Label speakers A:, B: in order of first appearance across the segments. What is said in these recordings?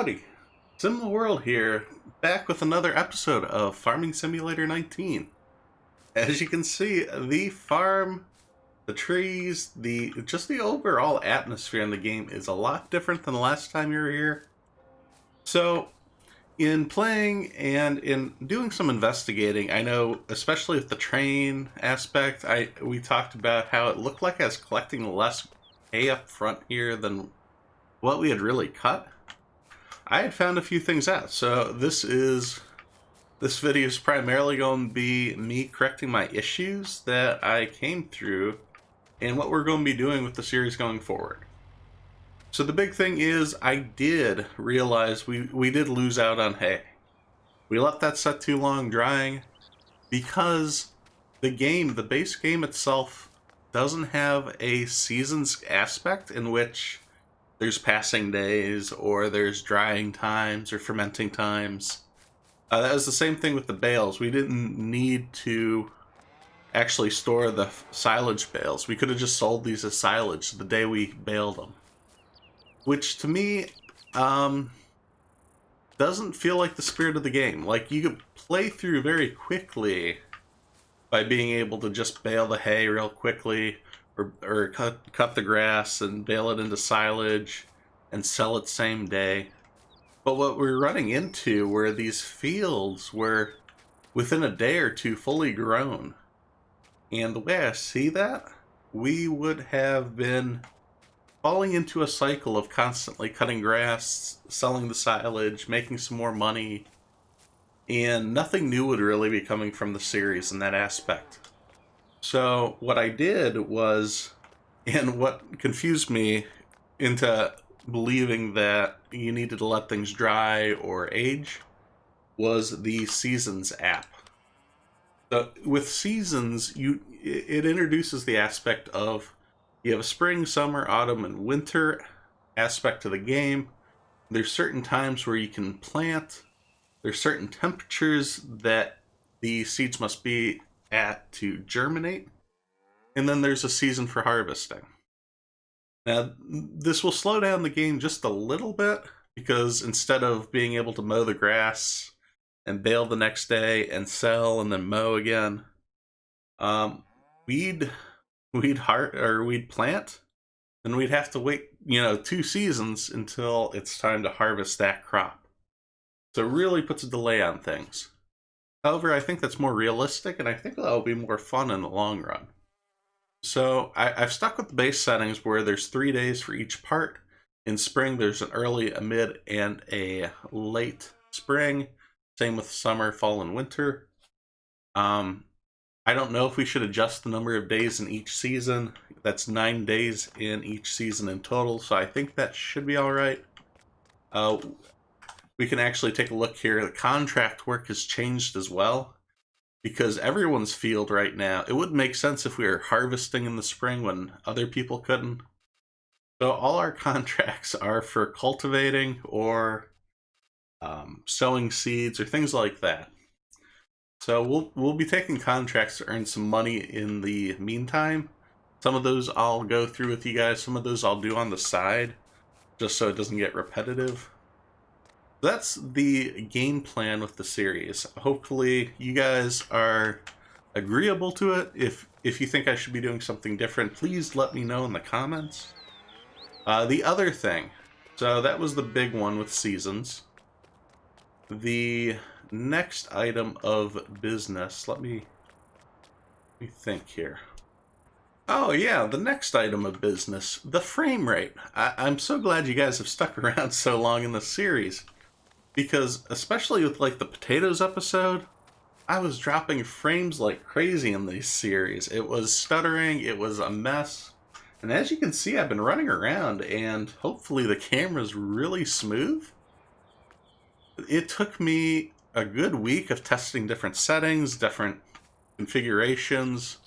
A: Howdy, SimTheWorld here, back with another episode of Farming Simulator 19. As you can see, the farm, the trees, just the overall atmosphere in the game is a lot different than the last time you were here. So, in playing and in doing some investigating, I know, especially with the train aspect, we talked about how it looked like I was collecting less hay up front here than what we had really cut. I had found a few things out, so this video is primarily going to be me correcting my issues that I came through and what we're going to be doing with the series going forward. So the big thing is I did realize we did lose out on hay. We left that set too long drying because the base game itself doesn't have a seasons aspect in which there's passing days, or there's drying times, or fermenting times. That was the same thing with the bales. We didn't need to actually store the silage bales. We could have just sold these as silage the day we baled them. Which, to me, doesn't feel like the spirit of the game. Like, you could play through very quickly by being able to just bale the hay real quickly, or cut the grass and bale it into silage and sell it same day. But what we're running into were these fields were within a day or two fully grown. And the way I see that, we would have been falling into a cycle of constantly cutting grass, selling the silage, making some more money, and nothing new would really be coming from the series in that aspect. So what I did was, and what confused me into believing that you needed to let things dry or age, was the Seasons app. So with Seasons, it introduces the aspect of you have a spring, summer, autumn, and winter aspect to the game. There's certain times where you can plant. There's certain temperatures that the seeds must be at to germinate, and then there's a season for harvesting. Now, this will slow down the game just a little bit, because instead of being able to mow the grass and bale the next day and sell and then mow again, we'd plant, and we'd have to wait 2 seasons until it's time to harvest that crop. So it really puts a delay on things. However, I think that's more realistic, and I think that'll be more fun in the long run. So I've stuck with the base settings where there's 3 days for each part. In spring, there's an early, a mid, and a late spring. Same with summer, fall, and winter. I don't know if we should adjust the number of days in each season. That's 9 days in each season in total, so I think that should be all right. We can actually take a look here. The contract work has changed as well, because everyone's field right now, it wouldn't make sense if we were harvesting in the spring when other people couldn't. So all our contracts are for cultivating or sowing seeds or things like that. So we'll be taking contracts to earn some money in the meantime. Some of those I'll go through with you guys. Some of those I'll do on the side, just so it doesn't get repetitive. That's the game plan with the series. Hopefully you guys are agreeable to it. If you think I should be doing something different, please let me know in the comments. The other thing, so that was the big one with Seasons. The next item of business, let me think here. Oh yeah, the next item of business, the frame rate. I'm so glad you guys have stuck around so long in the series. Because, especially with, like, the potatoes episode, I was dropping frames like crazy in this series. It was stuttering, it was a mess. And as you can see, I've been running around, and hopefully the camera's really smooth. It took me a good week of testing different settings, different configurations,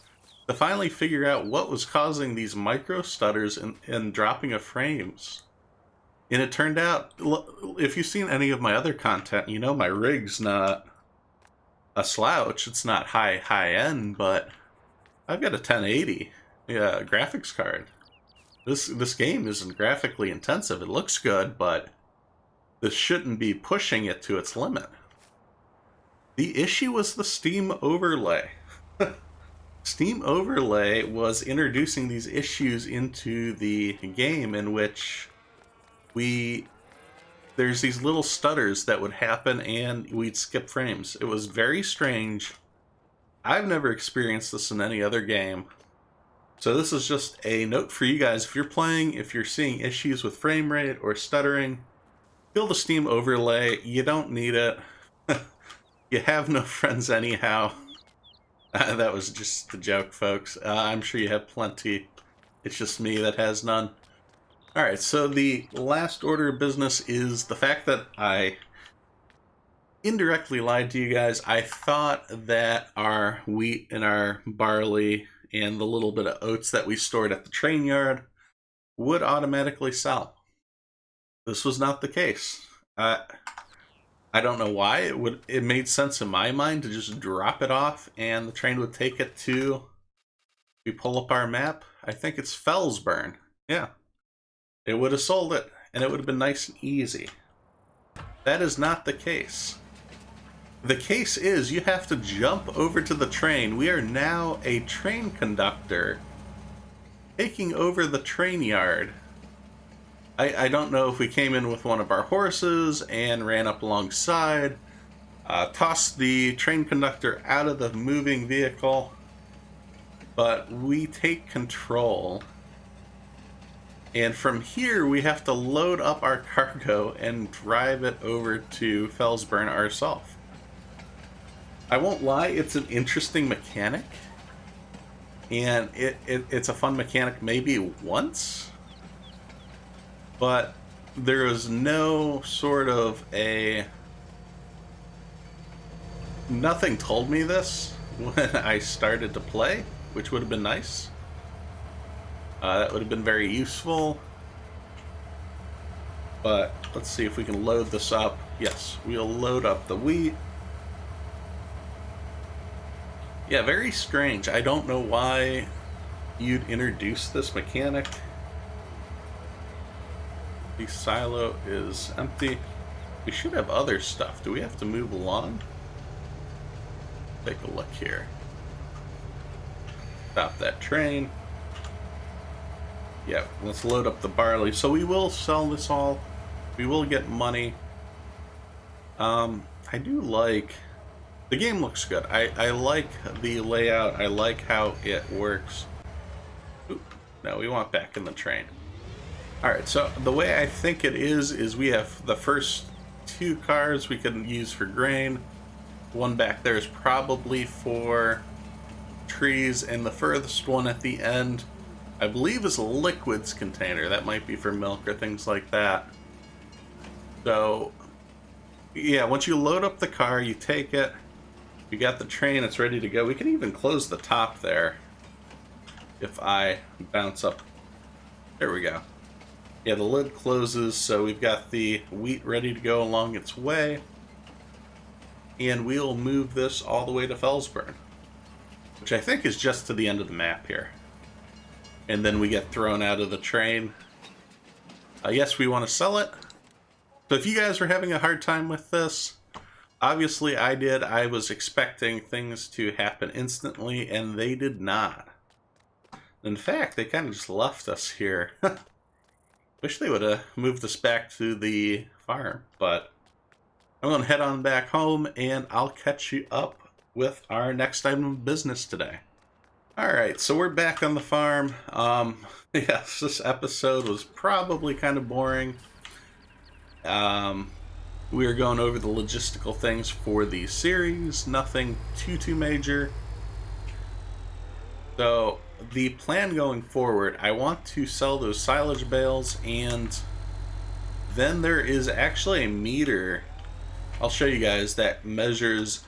A: to finally figure out what was causing these micro stutters and dropping of frames. And it turned out, if you've seen any of my other content, you know my rig's not a slouch. It's not high end, but I've got a 1080 graphics card. This game isn't graphically intensive. It looks good, but This shouldn't be pushing it to its limit. The issue was the Steam overlay. Steam overlay was introducing these issues into the game in which there's these little stutters that would happen and we'd skip frames. It was very strange. I've never experienced this in any other game. So this is just a note for you guys. If you're playing, if you're seeing issues with frame rate or stuttering, kill the Steam overlay. You don't need it. You have no friends anyhow. That was just a joke, folks. I'm sure you have plenty. It's just me that has none. Alright, so the last order of business is the fact that I indirectly lied to you guys. I thought that our wheat and our barley and the little bit of oats that we stored at the train yard would automatically sell. This was not the case. I don't know why. It made sense in my mind to just drop it off and the train would take it to, we pull up our map, I think it's Felsburn. Yeah. It would have sold it and it would have been nice and easy. That is not the case. The case is you have to jump over to the train. We are now a train conductor taking over the train yard. I don't know if we came in with one of our horses and ran up alongside, tossed the train conductor out of the moving vehicle, but we take control. And from here, we have to load up our cargo and drive it over to Felsburn ourselves. I won't lie, it's an interesting mechanic. And it's a fun mechanic maybe once. But there is no sort of nothing told me this when I started to play, which would have been nice. That would have been very useful. But let's see if we can load this up. Yes, we'll load up the wheat. Yeah, very strange. I don't know why you'd introduce this mechanic. The silo is empty. We should have other stuff. Do we have to move along? Take a look here. Stop that train. Yeah, let's load up the barley. So we will sell this all. We will get money. I do like... The game looks good. I like the layout. I like how it works. Oop, no, we want back in the train. Alright, so the way I think it is we have the first two cars we can use for grain. One back there is probably for trees, and the furthest one at the end, I believe, is a liquids container. That might be for milk or things like that. So, yeah, once you load up the car, you take it, you got the train, it's ready to go. We can even close the top there if I bounce up. There we go. Yeah, the lid closes, so we've got the wheat ready to go along its way. And we'll move this all the way to Felsburn, which I think is just to the end of the map here. And then we get thrown out of the train. Yes, we want to sell it. So if you guys are having a hard time with this, obviously I did. I was expecting things to happen instantly, and they did not. In fact, they kind of just left us here. Wish they would have moved us back to the farm, but I'm going to head on back home, and I'll catch you up with our next item of business today. Alright, so we're back on the farm. Yes, this episode was probably kind of boring. We are going over the logistical things for the series, nothing too major. So, the plan going forward, I want to sell those silage bales, and then there is actually a meter, I'll show you guys, that measures.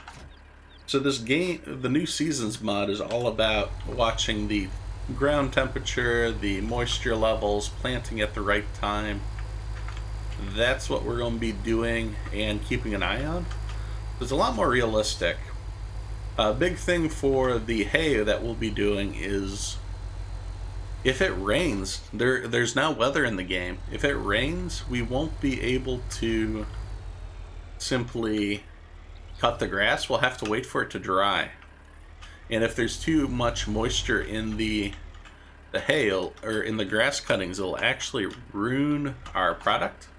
A: So this game, the new seasons mod, is all about watching the ground temperature, the moisture levels, planting at the right time. That's what we're going to be doing and keeping an eye on. It's a lot more realistic. A big thing for the hay that we'll be doing is if it rains, there's now weather in the game. If it rains, we won't be able to simply cut the grass. We'll have to wait for it to dry. And if there's too much moisture in the hail or in the grass cuttings, it'll actually ruin our product.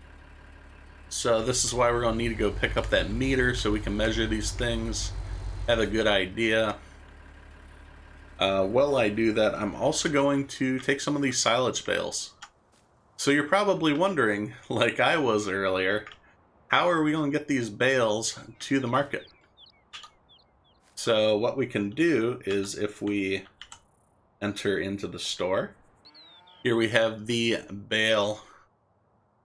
A: So this is why we're going to need to go pick up that meter so we can measure these things, have a good idea. While I do that, I'm also going to take some of these silage bales. So you're probably wondering, like I was earlier, how are we going to get these bales to the market? So what we can do is, if we enter into the store, here we have the bale,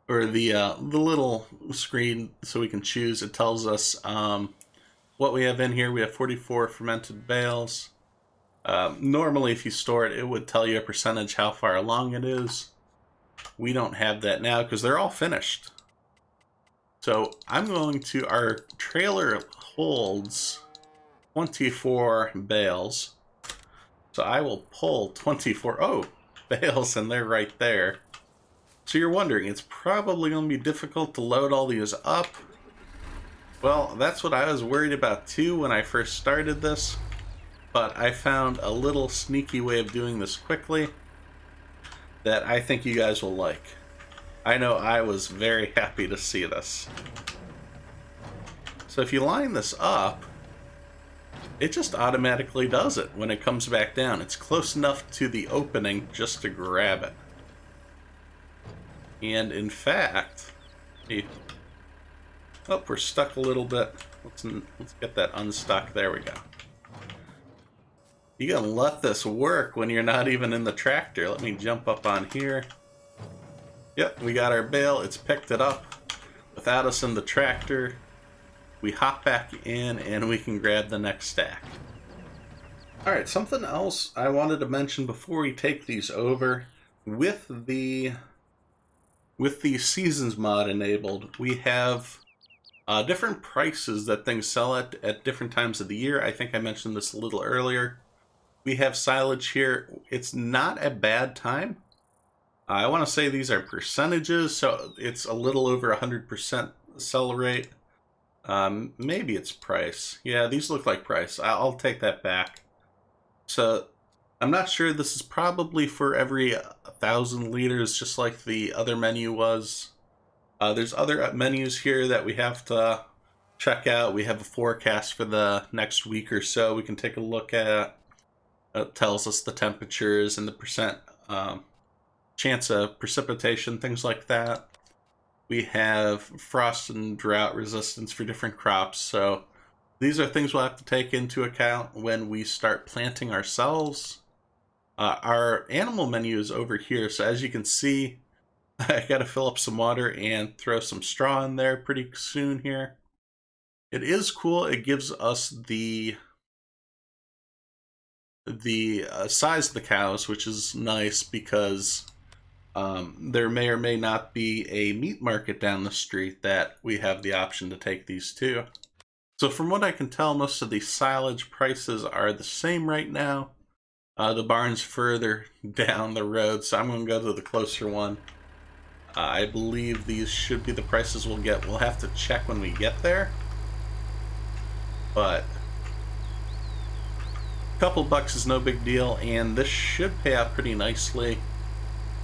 A: or the little screen so we can choose. It tells us what we have in here. We have 44 fermented bales. Normally if you store it, it would tell you a percentage how far along it is. We don't have that now because they're all finished. So I'm going to, our trailer holds 24 bales. So I will pull 24 bales, and they're right there. So you're wondering, it's probably going to be difficult to load all these up. Well, that's what I was worried about too when I first started this. But I found a little sneaky way of doing this quickly that I think you guys will like. I know I was very happy to see this. So if you line this up, it just automatically does it when it comes back down. It's close enough to the opening just to grab it. And in fact, we're stuck a little bit. Let's get that unstuck. There we go. You gotta let this work when you're not even in the tractor. Let me jump up on here. Yep, we got our bale. It's picked it up without us in the tractor. We hop back in and we can grab the next stack. Alright, something else I wanted to mention before we take these over. With the Seasons mod enabled, we have different prices that things sell at different times of the year. I think I mentioned this a little earlier. We have silage here. It's not a bad time. I want to say these are percentages, so it's a little over 100% sell rate. Maybe it's price. Yeah, these look like price. I'll take that back. So I'm not sure. This is probably for every 1,000 liters, just like the other menu was. There's other menus here that we have to check out. We have a forecast for the next week or so we can take a look at. It tells us the temperatures and the percent chance of precipitation, things like that. We have frost and drought resistance for different crops. So these are things we'll have to take into account when we start planting ourselves. Our animal menu is over here. So as you can see, I got to fill up some water and throw some straw in there pretty soon here. It is cool. It gives us the size of the cows, which is nice because there may or may not be a meat market down the street that we have the option to take these to. So from what I can tell, most of the silage prices are the same right now. The barn's further down the road, so I'm going to go to the closer one. I believe these should be the prices we'll get. We'll have to check when we get there. But a couple bucks is no big deal, and this should pay out pretty nicely.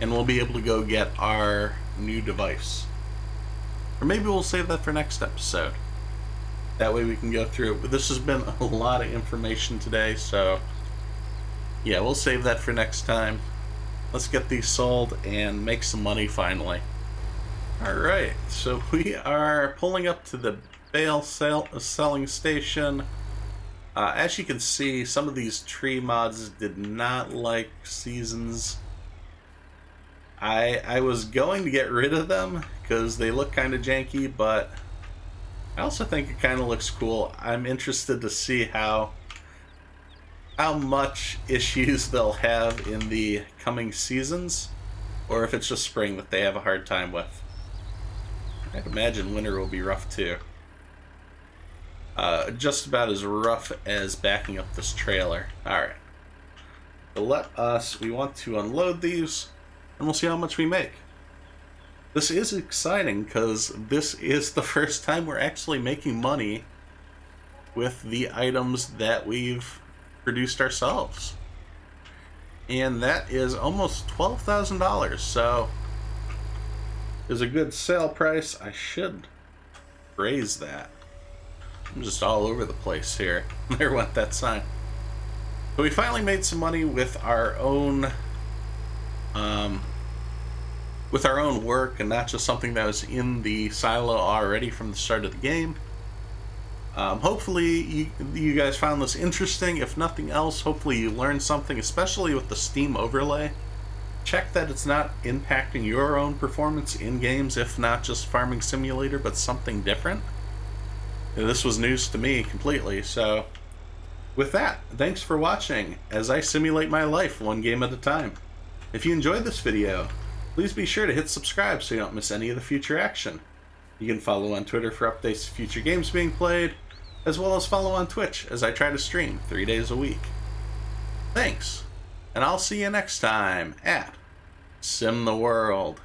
A: And we'll be able to go get our new device. Or maybe we'll save that for next episode. That way we can go through it. But this has been a lot of information today, so yeah, we'll save that for next time. Let's get these sold and make some money finally. Alright, so we are pulling up to the bale selling station. As you can see, some of these tree mods did not like seasons. I was going to get rid of them because they look kind of janky, but I also think it kind of looks cool. I'm interested to see how much issues they'll have in the coming seasons, or if it's just spring that they have a hard time with. I'd imagine winter will be rough too. Just about as rough as backing up this trailer. Alright. So we want to unload these, and we'll see how much we make. This is exciting because this is the first time we're actually making money with the items that we've produced ourselves. And that is almost $12,000, so is a good sale price. I should raise that. I'm just all over the place here. There went that sign. But we finally made some money with our own work, and not just something that was in the silo already from the start of the game. Hopefully you guys found this interesting. If nothing else, hopefully you learned something, especially with the Steam overlay. Check that it's not impacting your own performance in games, if not just Farming Simulator, but something different. And this was news to me completely, so with that, thanks for watching as I simulate my life one game at a time. If you enjoyed this video, please be sure to hit subscribe so you don't miss any of the future action. You can follow on Twitter for updates to future games being played, as well as follow on Twitch as I try to stream 3 days a week. Thanks, and I'll see you next time at SimTheWorld.